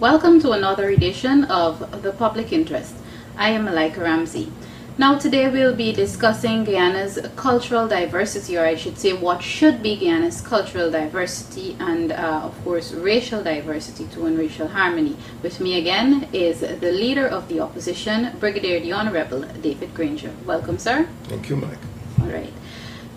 Welcome to another edition of The Public Interest. I am Malika Ramsey. Now today we'll be discussing Guyana's cultural diversity, or I should say what should be Guyana's cultural diversity, and of course racial diversity too, and racial harmony. With me again is the leader of the opposition, Brigadier the Honorable David Granger. Welcome, sir. Thank you, Mike. All right.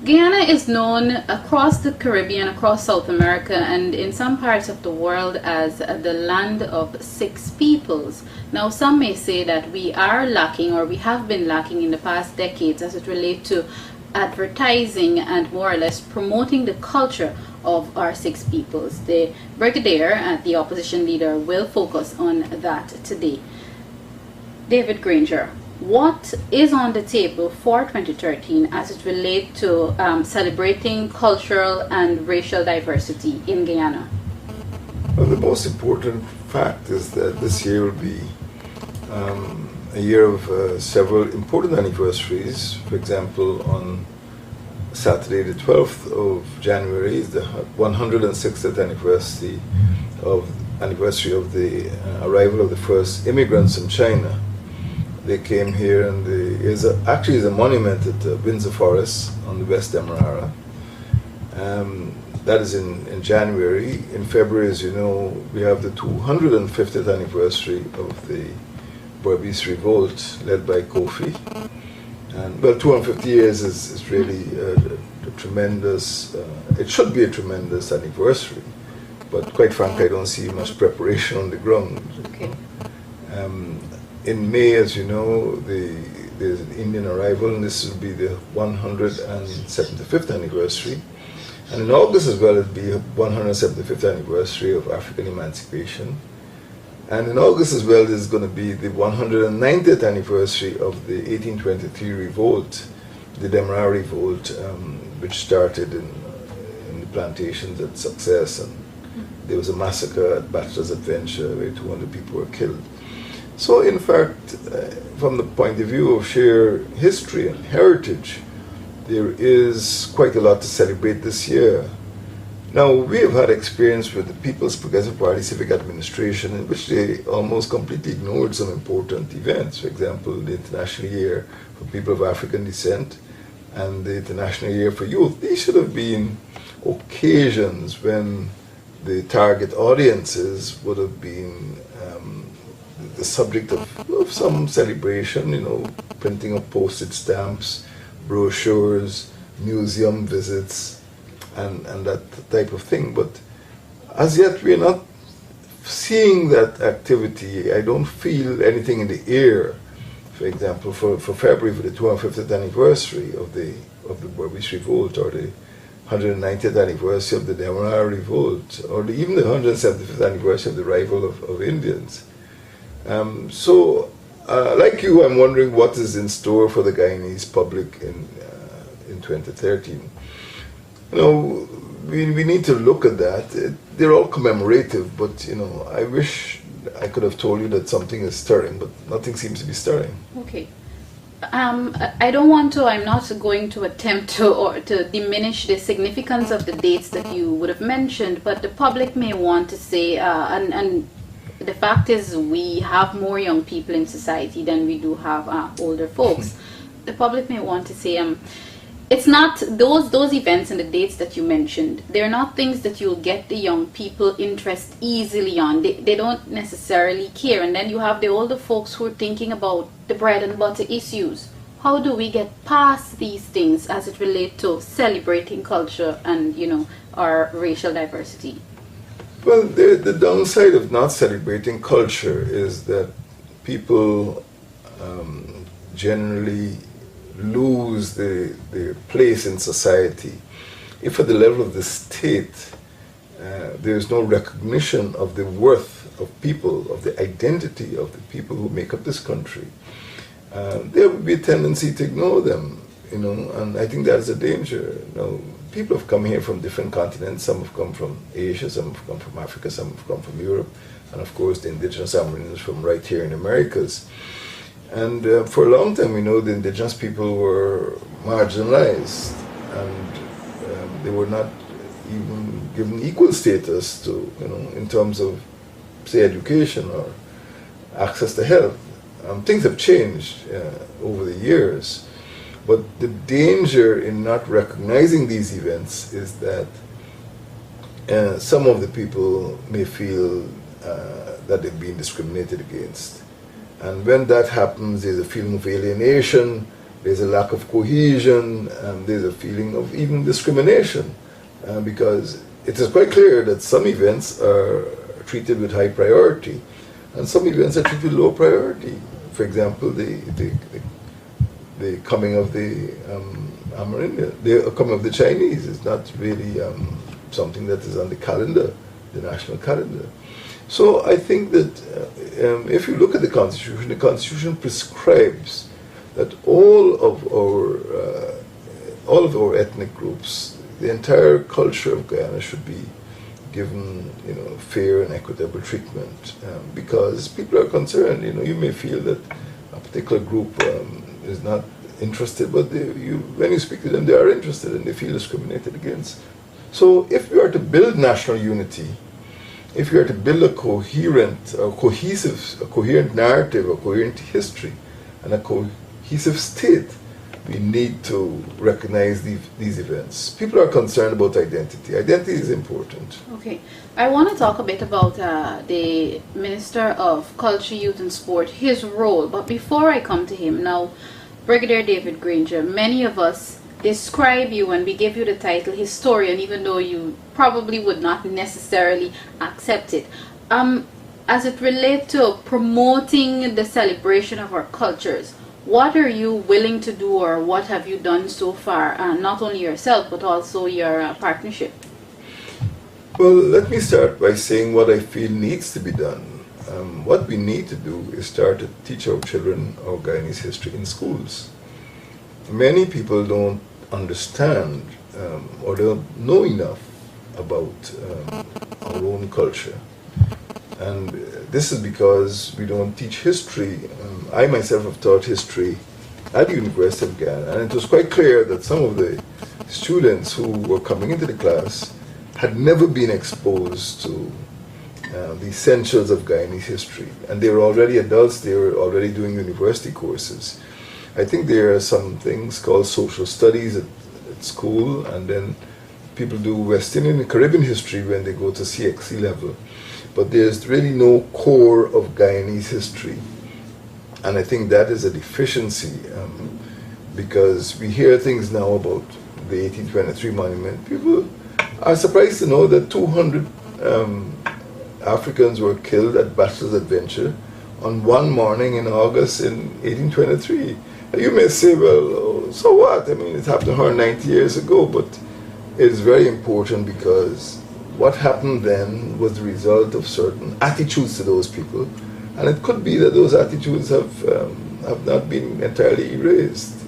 Guyana is known across the Caribbean, across South America, and in some parts of the world as the land of six peoples. Now, some may say that we are lacking, or we have been lacking in the past decades as it relates to advertising and more or less promoting the culture of our six peoples. The Brigadier, the opposition leader, will focus on that today. David Granger, what is on the table for 2013 as it relates to celebrating cultural and racial diversity in Guyana? Well, the most important fact is that this year will be a year of several important anniversaries. For example, on Saturday the 12th of January is the 160th anniversary of the arrival of the first immigrants from China. They came here, and actually is a monument at Windsor Forest on the West Demerara. That is in January. In February, as you know, we have the 250th anniversary of the Berbice Revolt led by Kofi. And well, 250 years is really a tremendous, it should be a tremendous anniversary. But quite frankly, I don't see much preparation on the ground. Okay. In May, as you know, there's an Indian arrival, and this will be the 175th anniversary. And in August as well, it'll be the 175th anniversary of African emancipation. And in August as well, there's going to be the 190th anniversary of the 1823 revolt, the Demerara Revolt, which started in the plantations at Success. And there was a massacre at Bachelor's Adventure where 200 people were killed. So in fact, from the point of view of sheer history and heritage, there is quite a lot to celebrate this year. Now, we have had experience with the People's Progressive Party Civic Administration in which they almost completely ignored some important events. For example, the International Year for People of African Descent and the International Year for Youth. These should have been occasions when the target audiences would have been the subject of some celebration, printing of postage stamps, brochures, museum visits, and that type of thing. But as yet, we're not seeing that activity. I don't feel anything in the air. For example, for February, for the 250th anniversary of the Berbice Revolt, or the 190th anniversary of the Demerara Revolt, or even the 175th anniversary of the arrival of Indians. Like you, I'm wondering what is in store for the Guyanese public in 2013. We need to look at that. They're all commemorative, but I wish I could have told you that something is stirring, but nothing seems to be stirring. Okay. I don't want to, I'm not going to attempt to diminish the significance of the dates that you would have mentioned, but the public may want to say, and the fact is we have more young people in society than we do have older folks. The public may want to say, it's not those events and the dates that you mentioned, they're not things that you'll get the young people interest easily on. They don't necessarily care. And then you have the older folks who are thinking about the bread and butter issues. How do we get past these things as it relates to celebrating culture and, our racial diversity? Well, the downside of not celebrating culture is that people generally lose their place in society. If at the level of the state there is no recognition of the worth of people, of the identity of the people who make up this country, there would be a tendency to ignore them, and I think that is a danger. People have come here from different continents. Some have come from Asia, some have come from Africa, some have come from Europe, and of course the indigenous Americans from right here in the Americas. And for a long time, the indigenous people were marginalized, and they were not even given equal status to, in terms of say, education or access to health. Things have changed over the years, but the danger in not recognizing these events is that some of the people may feel that they're being discriminated against. And when that happens, there's a feeling of alienation, there's a lack of cohesion, there's a feeling of even discrimination, because it is quite clear that some events are treated with high priority, and some events are treated with low priority. For example, the coming of the Amerindia, the coming of the Chinese is not really something that is on the calendar, the national calendar. So I think that if you look at the Constitution prescribes that all of our ethnic groups, the entire culture of Guyana should be given, fair and equitable treatment, because people are concerned. You may feel that a particular group is not interested, but when you speak to them, they are interested and they feel discriminated against. So if you are to build national unity, if you are to build a coherent, a coherent narrative, a coherent history, and a cohesive state, we need to recognize these events. People are concerned about identity. Identity is important. Okay. I want to talk a bit about the Minister of Culture, Youth and Sport, his role. But before I come to him, now, Brigadier David Granger, many of us describe you and we give you the title historian, even though you probably would not necessarily accept it. As it relates to promoting the celebration of our cultures, what are you willing to do, or what have you done so far, not only yourself but also your partnership? Well, let me start by saying what I feel needs to be done. What we need to do is start to teach our children our Guyanese history in schools. Many people don't understand or don't know enough about our own culture. And this is because we don't teach history. I myself have taught history at the University of Guyana, and it was quite clear that some of the students who were coming into the class had never been exposed to the essentials of Guyanese history. And they were already adults, they were already doing university courses. I think there are some things called social studies at school, and then people do West Indian and Caribbean history when they go to CXC level. But there's really no core of Guyanese history. And I think that is a deficiency, because we hear things now about the 1823 monument. People are surprised to know that 200 Africans were killed at Bachelor's Adventure on one morning in August in 1823. And you may say, well, so what? I mean, it happened 190 years ago, but it is very important because what happened then was the result of certain attitudes to those people, and it could be that those attitudes have not been entirely erased.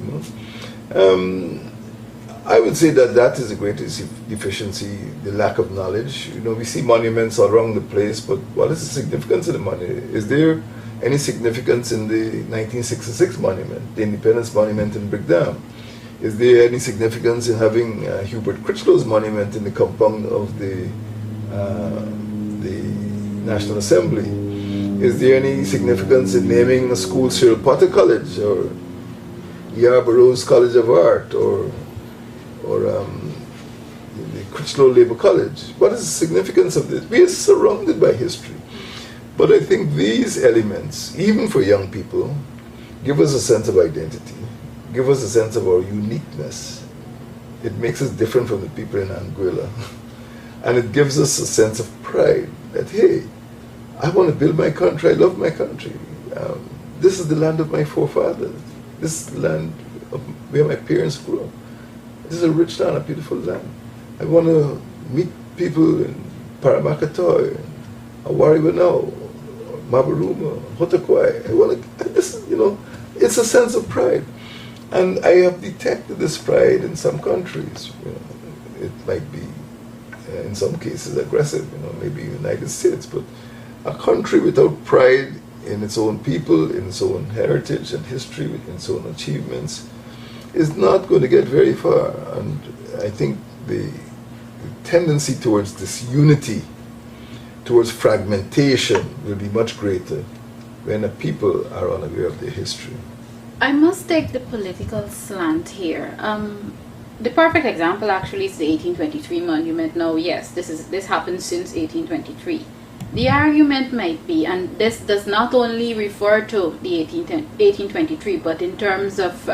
I would say that is the greatest deficiency, the lack of knowledge. We see monuments all around the place, but what is the significance of the monument? Is there any significance in the 1966 monument, the Independence Monument in Brickdam? Is there any significance in having Hubert Critchlow's monument in the compound of the National Assembly? Is there any significance in naming a school Cyril Potter College, or Yarborough's College of Art, or the Critchlow Labour College? What is the significance of this? We are surrounded by history. But I think these elements, even for young people, give us a sense of identity, give us a sense of our uniqueness. It makes us different from the people in Anguilla. And it gives us a sense of pride that, hey, I want to build my country, I love my country. This is the land of my forefathers. This is the land of where my parents grew up. This is a rich land, a beautiful land. I want to meet people in Paramakatoy, Awaribanao, Mabaruma, Hotakwai. It's a sense of pride. And I have detected this pride in some countries. It might be, in some cases, aggressive, maybe the United States, but a country without pride in its own people, in its own heritage and history, in its own achievements, is not going to get very far. And I think the tendency towards disunity towards fragmentation will be much greater when the people are unaware of their history. I must take the political slant here. The perfect example actually is the 1823 monument. Now, yes, this happened since 1823. The argument might be, and this does not only refer to the 1823, but in terms of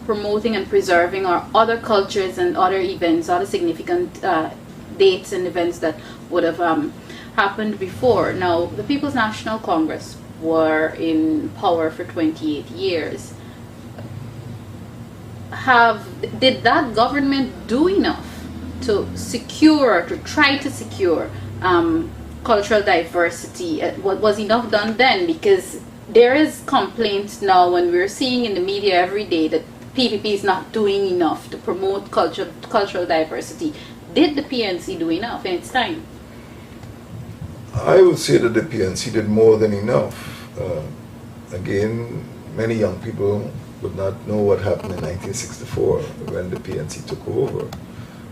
promoting and preserving our other cultures and other events, other significant dates and events that would have happened before. Now, the People's National Congress were in power for 28 years. Did that government do enough to secure, to try to secure cultural diversity? Was enough done then? Because there is complaints now, and we're seeing in the media every day that PPP is not doing enough to promote cultural diversity. Did the PNC do enough in its time? I would say that the PNC did more than enough. Again, many young people would not know what happened in 1964 when the PNC took over,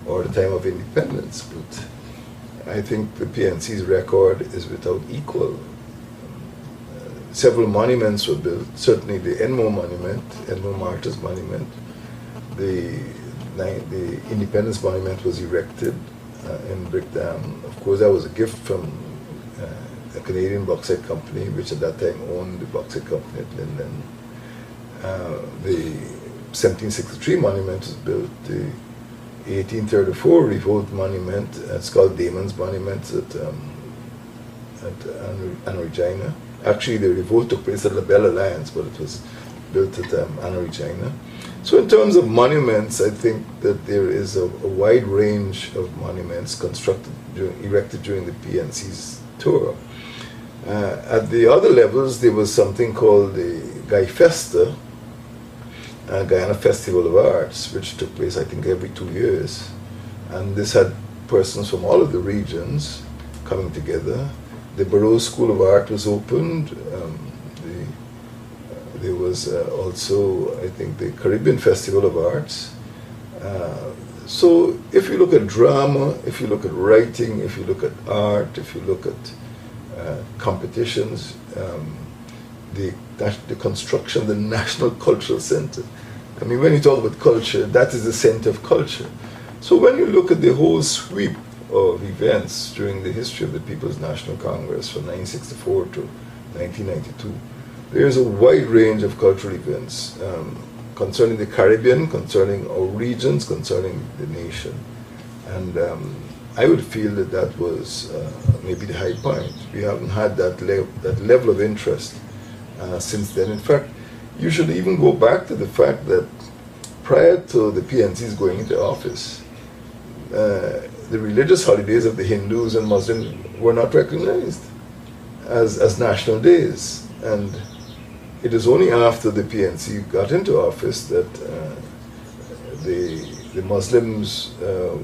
or the time of independence, but I think the PNC's record is without equal. Several monuments were built, certainly the Enmo Monument, Enmo Martyrs Monument. The Independence Monument was erected in Brickdam. Of course, that was a gift from a Canadian bauxite company, which at that time owned the bauxite company at Linden. The 1763 monument was built. The 1834 Revolt Monument, it's called Damon's Monument at Regina. Actually, the revolt took place at La Belle Alliance, but it was built at Regina. So in terms of monuments, I think that there is a wide range of monuments erected during the PNC's tour. At the other levels, there was something called the Guyfesta, Guyana Festival of Arts, which took place, I think, every 2 years. And this had persons from all of the regions coming together. The Barrow School of Art was opened. There was also, I think, the Caribbean Festival of Arts. So if you look at drama, if you look at writing, if you look at art, if you look at competitions, the construction of the National Cultural Center. I mean, when you talk about culture, that is the center of culture. So when you look at the whole sweep of events during the history of the People's National Congress from 1964 to 1992, there is a wide range of cultural events concerning the Caribbean, concerning our regions, concerning the nation. And I would feel that that was maybe the high point. We haven't had that level of interest since then. In fact, you should even go back to the fact that prior to the PNC's going into office, the religious holidays of the Hindus and Muslims were not recognized as national days. And it is only after the PNC got into office that the Muslims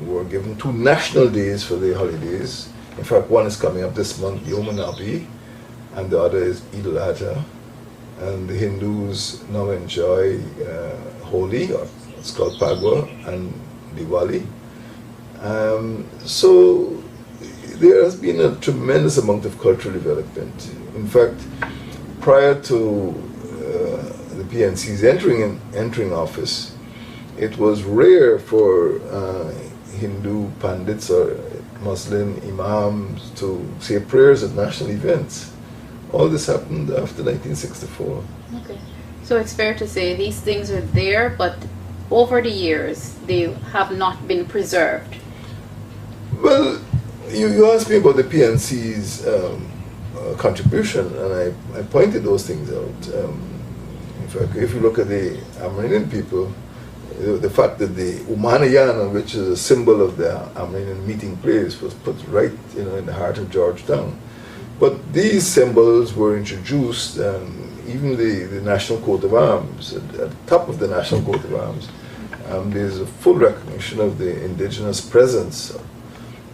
were given 2 national days for their holidays. In fact, one is coming up this month, Yom Nabi, and the other is Eid al-Adha. And the Hindus now enjoy Holi, or it's called Pagwa, and Diwali. So there has been a tremendous amount of cultural development. In fact, prior to the PNC's entering office, it was rare for Hindu pandits or Muslim imams to say prayers at national events. All this happened after 1964. Okay. So it's fair to say these things are there, but over the years, they have not been preserved. Well, you asked me about the PNC's contribution, and I pointed those things out. In fact, if you look at the Amerindian people, the fact that the Umanayana, which is a symbol of the Amerindian meeting place, was put right in the heart of Georgetown. But these symbols were introduced, even the National Coat of Arms, at the top of the National Coat of Arms, there's a full recognition of the indigenous presence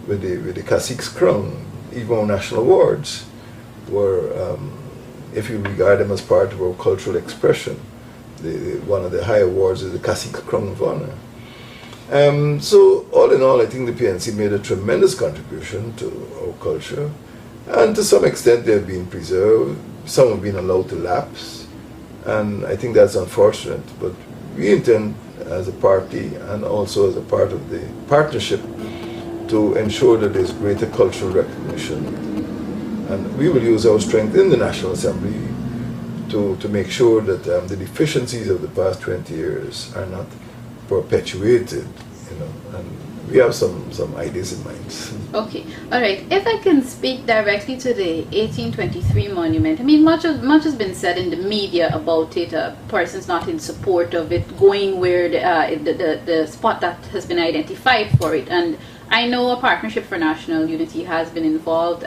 with the cacique's crown. Even our national awards were, if you regard them as part of our cultural expression, one of the high awards is the Cacique's Crown of Honor. So all in all, I think the PNC made a tremendous contribution to our culture. And to some extent they've been preserved. Some have been allowed to lapse. And I think that's unfortunate. But we intend as a party and also as a part of the partnership to ensure that there's greater cultural recognition. And we will use our strength in the National Assembly to make sure that the deficiencies of the past 20 years are not perpetuated, and we have some ideas in mind. Okay, all right. If I can speak directly to the 1823 monument, I mean, much has been said in the media about it. Persons not in support of it going where the spot that has been identified for it, and I know a Partnership for National Unity has been involved.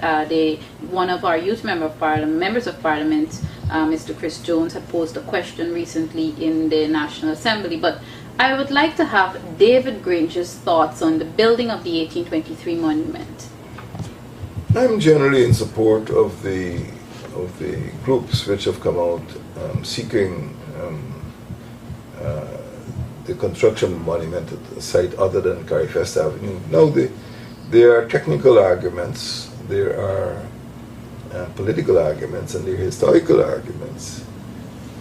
One of our youth members of parliament, Mr. Chris Jones, had posed a question recently in the National Assembly. But I would like to have David Granger's thoughts on the building of the 1823 monument. I'm generally in support of the groups which have come out seeking the construction of a monument at a site other than Carifest Avenue. Now, there are technical arguments, there are political arguments, and there are historical arguments.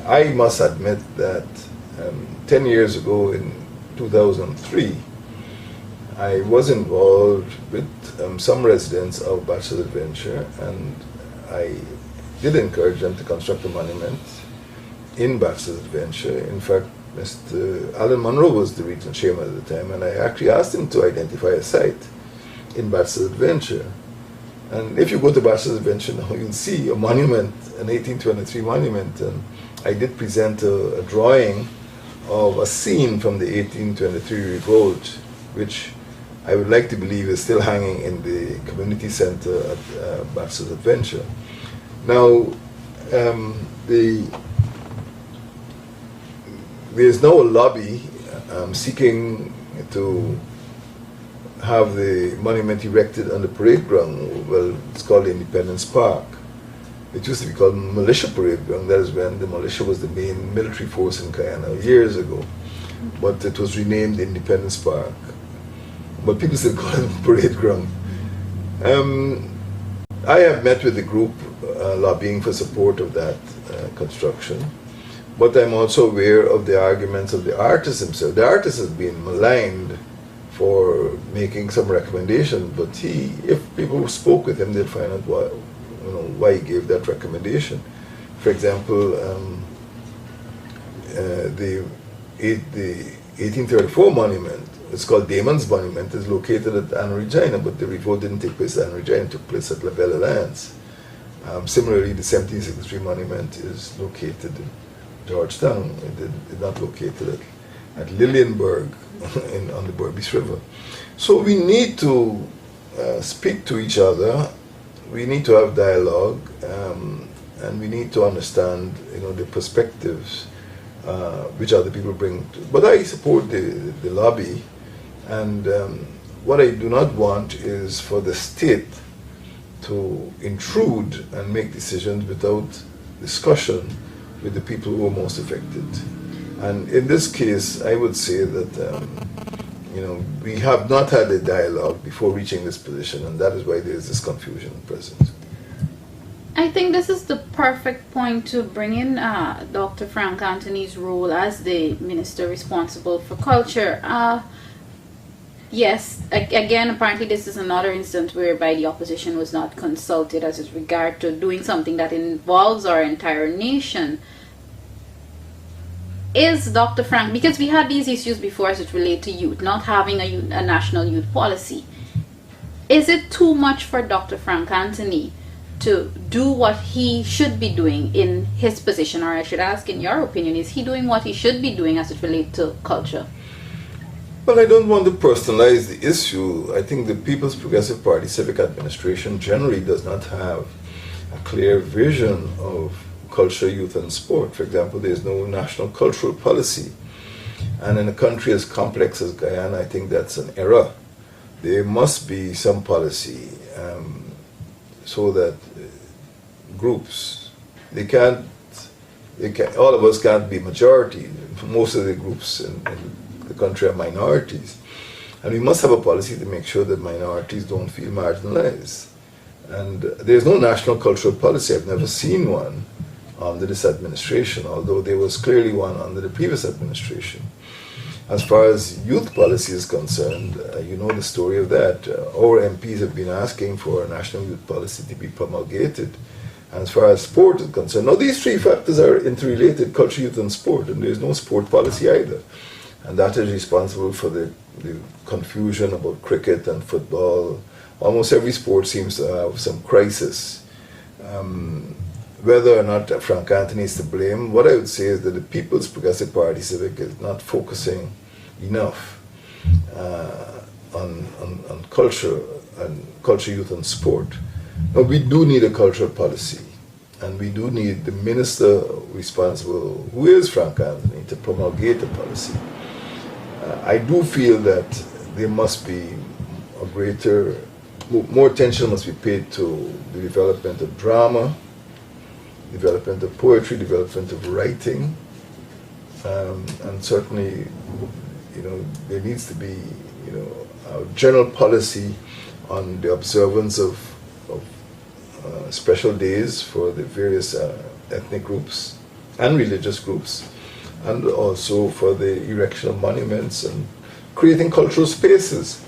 I must admit that 10 years ago, in 2003, I was involved with some residents of Bachelor's Adventure, and I did encourage them to construct a monument in Bachelor's Adventure. In fact, Mr. Alan Monroe was the regional chairman at the time, and I actually asked him to identify a site in Bachelor's Adventure. And if you go to Bachelor's Adventure now, you'll see a monument, an 1823 monument, and I did present a drawing of a scene from the 1823 revolt, which I would like to believe is still hanging in the community center at Bachelor's Adventure. Now, there's now a lobby seeking to have the monument erected on the parade ground. Well, it's called Independence Park. It used to be called Militia Parade Ground. That is when the militia was the main military force in Guyana years ago. But it was renamed Independence Park. But people still call it Parade Ground. I have met with the group lobbying for support of that construction. But I'm also aware of the arguments of the artist himself. The artist has been maligned for making some recommendations, but if people spoke with him, they'd find out why he gave that recommendation. For example, the 1834 monument, it's called Damon's Monument, is located at Anna Regina, but the revolt didn't take place at Anna Regina, it took place at La Belle Alliance. Similarly, the 1763 monument is located in Georgetown. It did not located at Lilienberg on the Berbice River. So we need to speak to each other. We need to have dialogue, and we need to understand, the perspectives which other people bring. But I support the lobby, and what I do not want is for the state to intrude and make decisions without discussion with the people who are most affected. And in this case, I would say that we have not had a dialogue before reaching this position, and that is why there is this confusion at present. I think this is the perfect point to bring in Dr. Frank Anthony's role as the minister responsible for culture. Yes, again, apparently this is another instance whereby the opposition was not consulted as is regard to doing something that involves our entire nation. Is Dr. Frank, because we had these issues before as it relate to youth, not having a national youth policy, is it too much for Dr. Frank Anthony to do what he should be doing in his position, or I should ask, in your opinion, is he doing what he should be doing as it relates to culture? Well, I don't want to personalize the issue. I think the People's Progressive Party civic administration generally does not have a clear vision of culture, youth, and sport. For example, there's no national cultural policy. And in a country as complex as Guyana, I think that's an error. There must be some policy so that groups, all of us can't be majority. Most of the groups in the country are minorities. And we must have a policy to make sure that minorities don't feel marginalized. And there's no national cultural policy. I've never seen one under this administration, although there was clearly one under the previous administration. As far as youth policy is concerned, you know the story of that. Our MPs have been asking for a national youth policy to be promulgated. And as far as sport is concerned, now these three factors are interrelated, culture, youth, and sport, and there's no sport policy either. And that is responsible for the confusion about cricket and football. Almost every sport seems to have some crisis. Whether or not Frank Anthony is to blame, what I would say is that the People's Progressive Party Civic is not focusing enough on culture and culture, youth, and sport. Now, we do need a cultural policy, and we do need the minister responsible, who is Frank Anthony, to promulgate a policy. I do feel that there must be a more attention must be paid to the development of drama, development of poetry, development of writing, and certainly, there needs to be, a general policy on the observance of special days for the various ethnic groups and religious groups, and also for the erection of monuments and creating cultural spaces,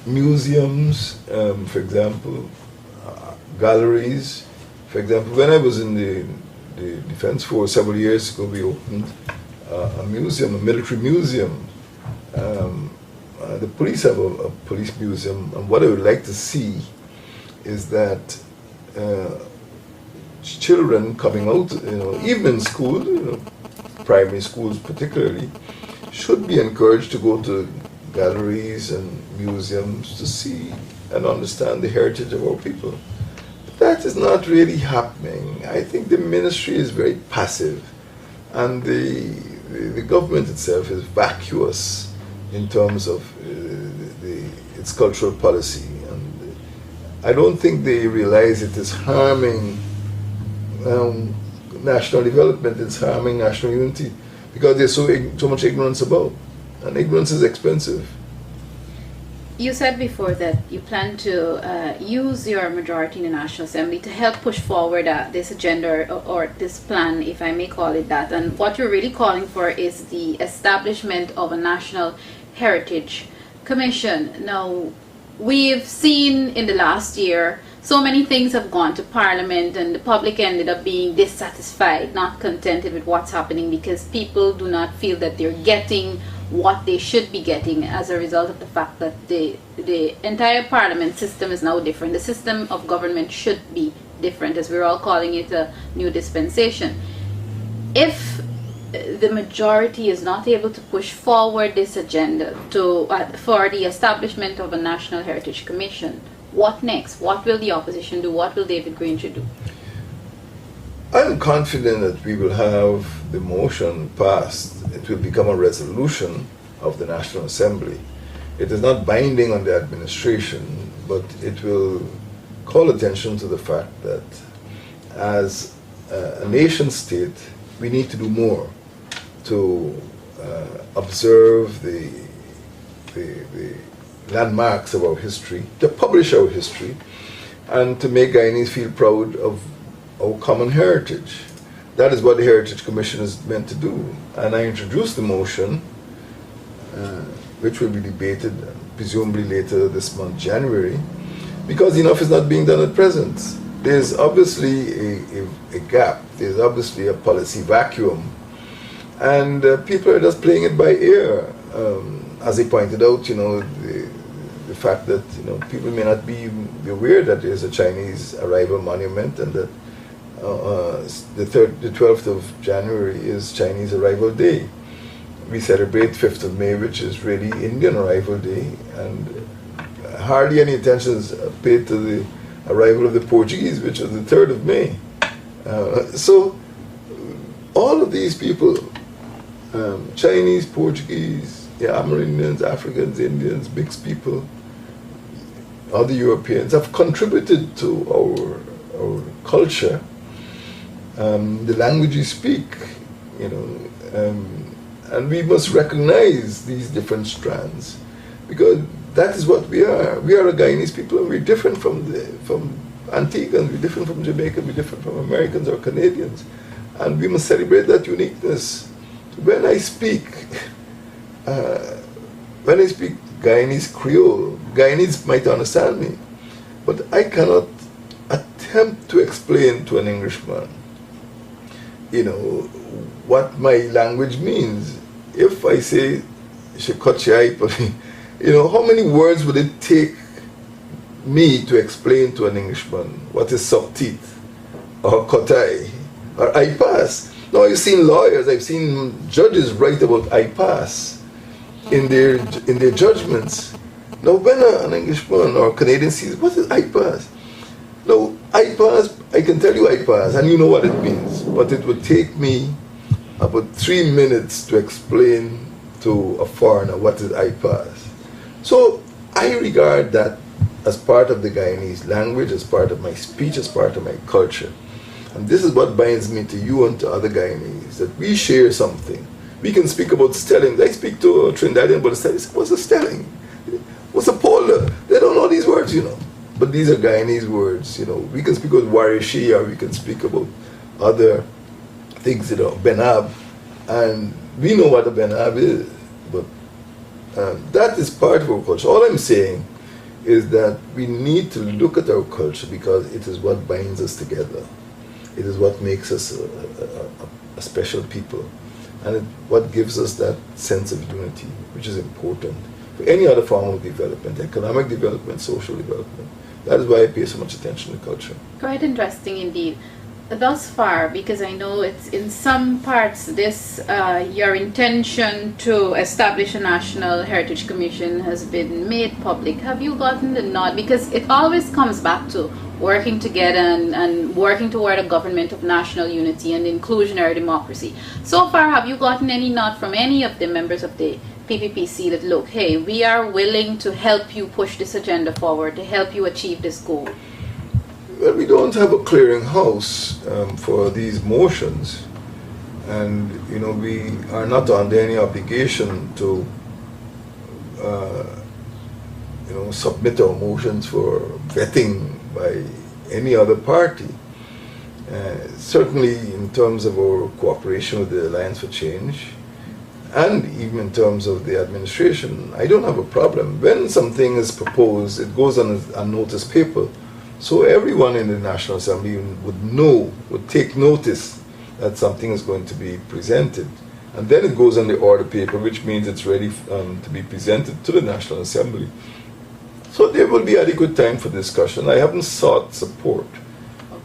museums, for example, galleries. For example, when I was in the Defense Force several years ago, we opened a museum, a military museum. The police have a police museum, and what I would like to see is that children coming out, even in school, primary schools particularly, should be encouraged to go to galleries and museums to see and understand the heritage of our people. But that is not really happening. I think the ministry is very passive, and the government itself is vacuous in terms of its cultural policy. And I don't think they realize it is harming national development, it's harming national unity, because there's so much ignorance about, and ignorance is expensive. You said before that you plan to use your majority in the National Assembly to help push forward this agenda or this plan, if I may call it that. And what you're really calling for is the establishment of a National Heritage Commission. Now, we've seen in the last year so many things have gone to Parliament, and the public ended up being dissatisfied, not contented with what's happening, because people do not feel that they're getting what they should be getting as a result of the fact that the entire Parliament system is now different. The system of government should be different, as we're all calling it a new dispensation. If the majority is not able to push forward this agenda for the establishment of a National Heritage Commission, what next? What will the opposition do? What will David Granger do? I'm confident that we will have the motion passed. It will become a resolution of the National Assembly. It is not binding on the administration, but it will call attention to the fact that as a nation state, we need to do more to observe the landmarks of our history, to publish our history, and to make Guyanese feel proud of our common heritage. That is what the Heritage Commission is meant to do. And I introduced the motion, which will be debated presumably later this month, January, because enough is not being done at present. There's obviously a gap, there's obviously a policy vacuum, and people are just playing it by ear. As they pointed out, the fact that people may not be aware that there's a Chinese arrival monument, and that the 12th of January is Chinese Arrival Day. We celebrate 5th of May, which is really Indian Arrival Day, and hardly any attention is paid to the arrival of the Portuguese, which is the 3rd of May. So all of these people, Chinese, Portuguese, Amerindians, Africans, Indians, mixed people, other Europeans, have contributed to our culture, the language we speak, and we must recognize these different strands, because that is what we are. We are a Guyanese people, and we're different from Antiguans, we're different from Jamaican, we're different from Americans or Canadians. And we must celebrate that uniqueness. When I speak Guyanese Creole, Guyanese might understand me, but I cannot attempt to explain to an Englishman, what my language means. If I say, how many words would it take me to explain to an Englishman what is subteeth or kotai or I pass? Now, I've seen lawyers, I've seen judges write about I pass in their judgments. Now, when an Englishman or Canadian sees, what is I pass? Now, I pass, I can tell you I pass, and you know what it means, but it would take me about 3 minutes to explain to a foreigner what is I pass. So I regard that as part of the Guyanese language, as part of my speech, as part of my culture. And this is what binds me to you and to other Guyanese, that we share something. We can speak about stelling. I speak to a Trinidadian about stelling. What's a stelling? What's a polder? They don't know these words, But these are Guyanese words, We can speak about warishi, or we can speak about other things, benab. And we know what a benab is. But that is part of our culture. All I'm saying is that we need to look at our culture because it is what binds us together. It is what makes us a special people. And what gives us that sense of unity, which is important for any other form of development, economic development, social development. That is why I pay so much attention to culture. Quite interesting indeed. Thus far, because I know it's in some parts this your intention to establish a National Heritage Commission has been made public. Have you gotten the nod? Because it always comes back to working together and working toward a government of national unity and inclusionary democracy. So far, have you gotten any nod from any of the members of the PPPC that, look, hey, we are willing to help you push this agenda forward, to help you achieve this goal? Well, we don't have a clearinghouse for these motions, and we are not under any obligation to submit our motions for vetting by any other party. Certainly in terms of our cooperation with the Alliance for Change, and even in terms of the administration, I don't have a problem. When something is proposed, it goes on a notice paper. So everyone in the National Assembly would take notice that something is going to be presented. And then it goes on the order paper, which means it's ready to be presented to the National Assembly. So there will be adequate time for discussion. I haven't sought support,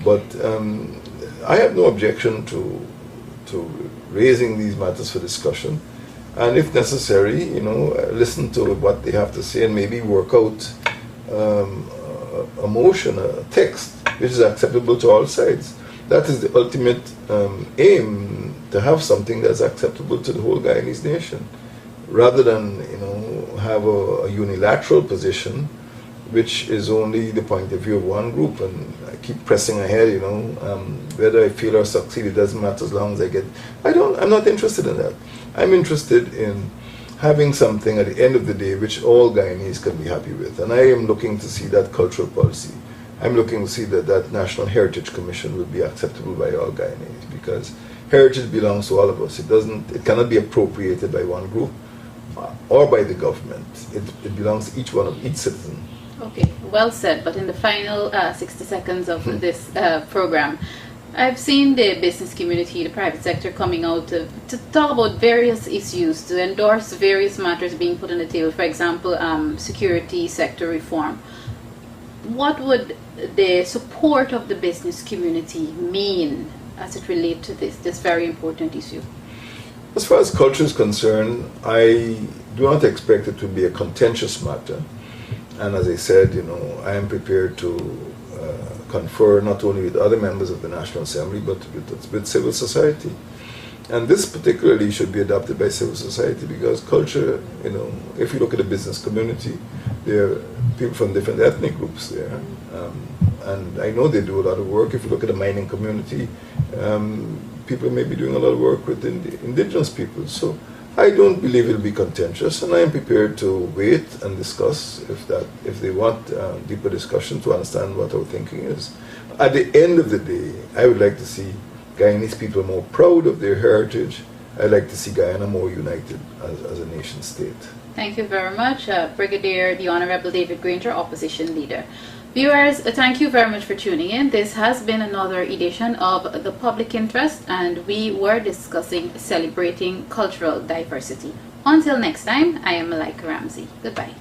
but I have no objection to raising these matters for discussion. And if necessary, listen to what they have to say and maybe work out a motion, a text, which is acceptable to all sides. That is the ultimate aim, to have something that's acceptable to the whole Guyanese nation, rather than have a unilateral position, which is only the point of view of one group. And I keep pressing ahead, whether I fail or succeed, it doesn't matter as long as I get. I'm not interested in that. I'm interested in having something at the end of the day which all Guyanese can be happy with. And I am looking to see that cultural policy. I'm looking to see that National Heritage Commission will be acceptable by all Guyanese, because heritage belongs to all of us. It cannot be appropriated by one group or by the government. It belongs to each citizen. Okay, well said. But in the final 60 seconds of this program, I've seen the business community, the private sector coming out to talk about various issues, to endorse various matters being put on the table. For example, security sector reform. What would the support of the business community mean as it relates to this very important issue? As far as culture is concerned, I do not expect it to be a contentious matter. And as I said, I am prepared to confer not only with other members of the National Assembly, but with civil society. And this particularly should be adopted by civil society, because culture, if you look at the business community, there are people from different ethnic groups there. And I know they do a lot of work. If you look at the mining community, people may be doing a lot of work with indigenous people. So I don't believe it'll be contentious, and I am prepared to wait and discuss if they want deeper discussion to understand what our thinking is. At the end of the day, I would like to see Guyanese people more proud of their heritage. I'd like to see Guyana more united as a nation state. Thank you very much, Brigadier the Honorable David Granger, Opposition Leader. Viewers, thank you very much for tuning in. This has been another edition of The Public Interest, and we were discussing celebrating cultural diversity. Until next time, I am Malika Ramsey. Goodbye.